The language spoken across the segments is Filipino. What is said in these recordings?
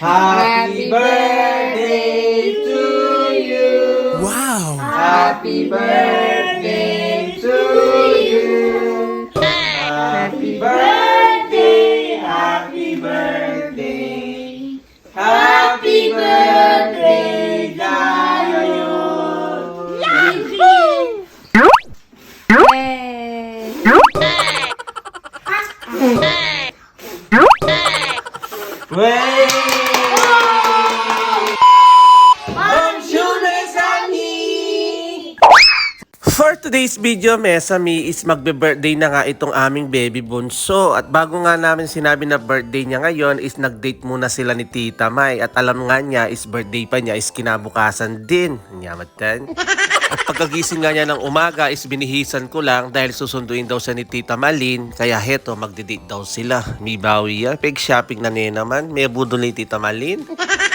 Happy birthday to you. Wow! Happy birthday to you. Happy birthday, happy birthday. Happy birthday, Dayon. Wey! For today's video, Mesami, is magbe-birthday na nga itong aming baby bunso. At bago nga namin sinabi na birthday niya ngayon, is nag-date muna sila ni Tita May. At alam nga niya, is birthday pa niya, is kinabukasan din. Nyamatan. At pagkagising nga niya ng umaga, is binihisan ko lang dahil susunduin daw siya ni Tita Malin. Kaya heto, magde-date daw sila. May bawi yan. Peg shopping na niya naman. May budol ni Tita Malin.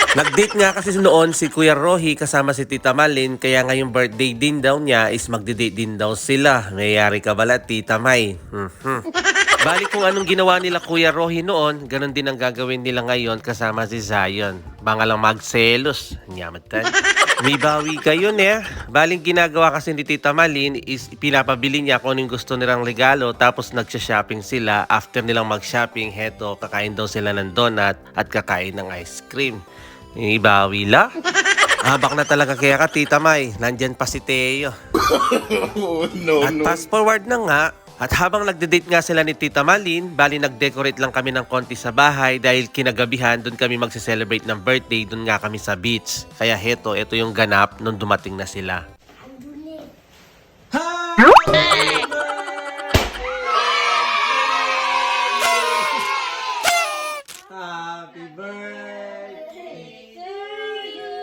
Nag-date nga kasi noon si Kuya Rohi kasama si Tita Malin, kaya ngayong birthday din daw niya is magde-date din daw sila. Mayayari ka bala, Tita May. Balik kung anong ginawa nila Kuya Rohi noon, ganun din ang gagawin nila ngayon kasama si Zion. Baka lang magselos. Nyamatan. May bawi kayo eh. Baling ginagawa kasi ni Tita Malin is pinapabili niya kung anong gusto nilang regalo, tapos nagsha-shopping sila. After nilang mag-shopping, heto, kakain daw sila ng donut at kakain ng ice cream. Ibawi la. Habak na talaga kaya ka, Tita May. Nandyan pa si Teo. At fast forward na nga. At habang nagde-date nga sila ni Tita Malin, bali nag-decorate lang kami ng konti sa bahay dahil kinagabihan doon kami magse-celebrate ng birthday, doon nga kami sa beach. Kaya ito yung ganap nung dumating na sila. Happy birthday to you.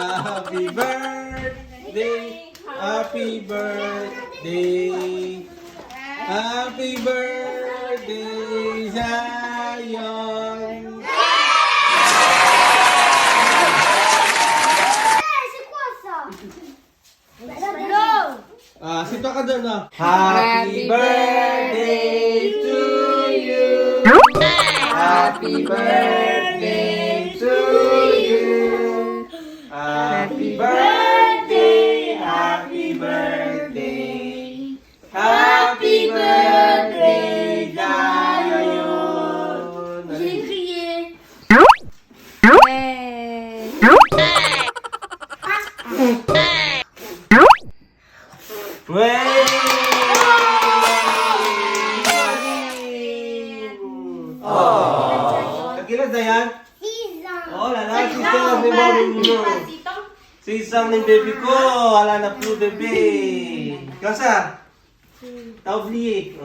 Happy birthday. Happy birthday. Happy birthday, Zion. Sito ka doon, no? Happy birthday to you. Happy birthday to you. Happy birthday, happy birthday. Happy birthday, Dayon. J'ai crié. Wey! Oh. Kagilas na yan? Oh, lala, sisang ni mami mo. Sisang ni baby ko. Wala na po, bebe. Kasa? Taubli.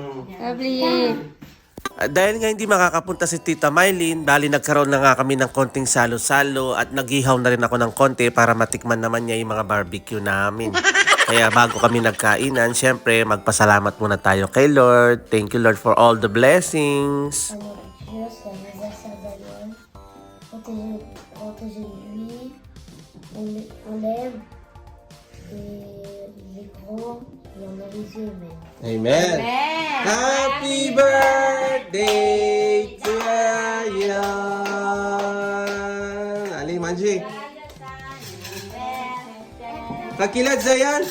Dahil nga hindi makakapunta si Tita Maylin, bali nagkaroon na nga kami ng konting salo-salo at naghihaw na rin ako ng konti para matikman naman niya yung mga barbecue namin. Kaya bago kami nagkainan, syempre magpasalamat muna tayo kay Lord. Thank you Lord for all the blessings. Protégez-lui, on lève les grands et on a les yeux même. Amen. Happy birthday to you. Ali, Manji. Kakilat, Zayan.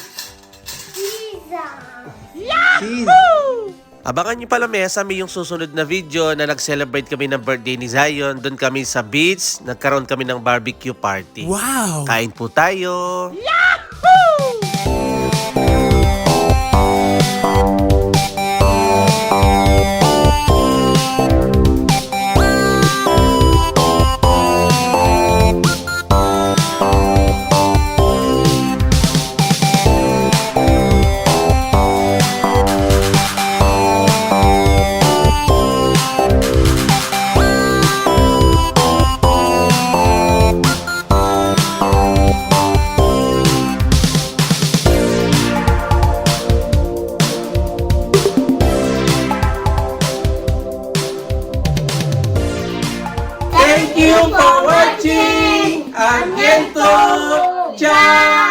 Yahoo! Abangan nyo pala Mesami yung susunod na video na nag-celebrate kami ng birthday ni Zion. Doon kami sa beach, nagkaroon kami ng barbecue party. Wow! Kain po tayo! Thank you for watching. Ciao.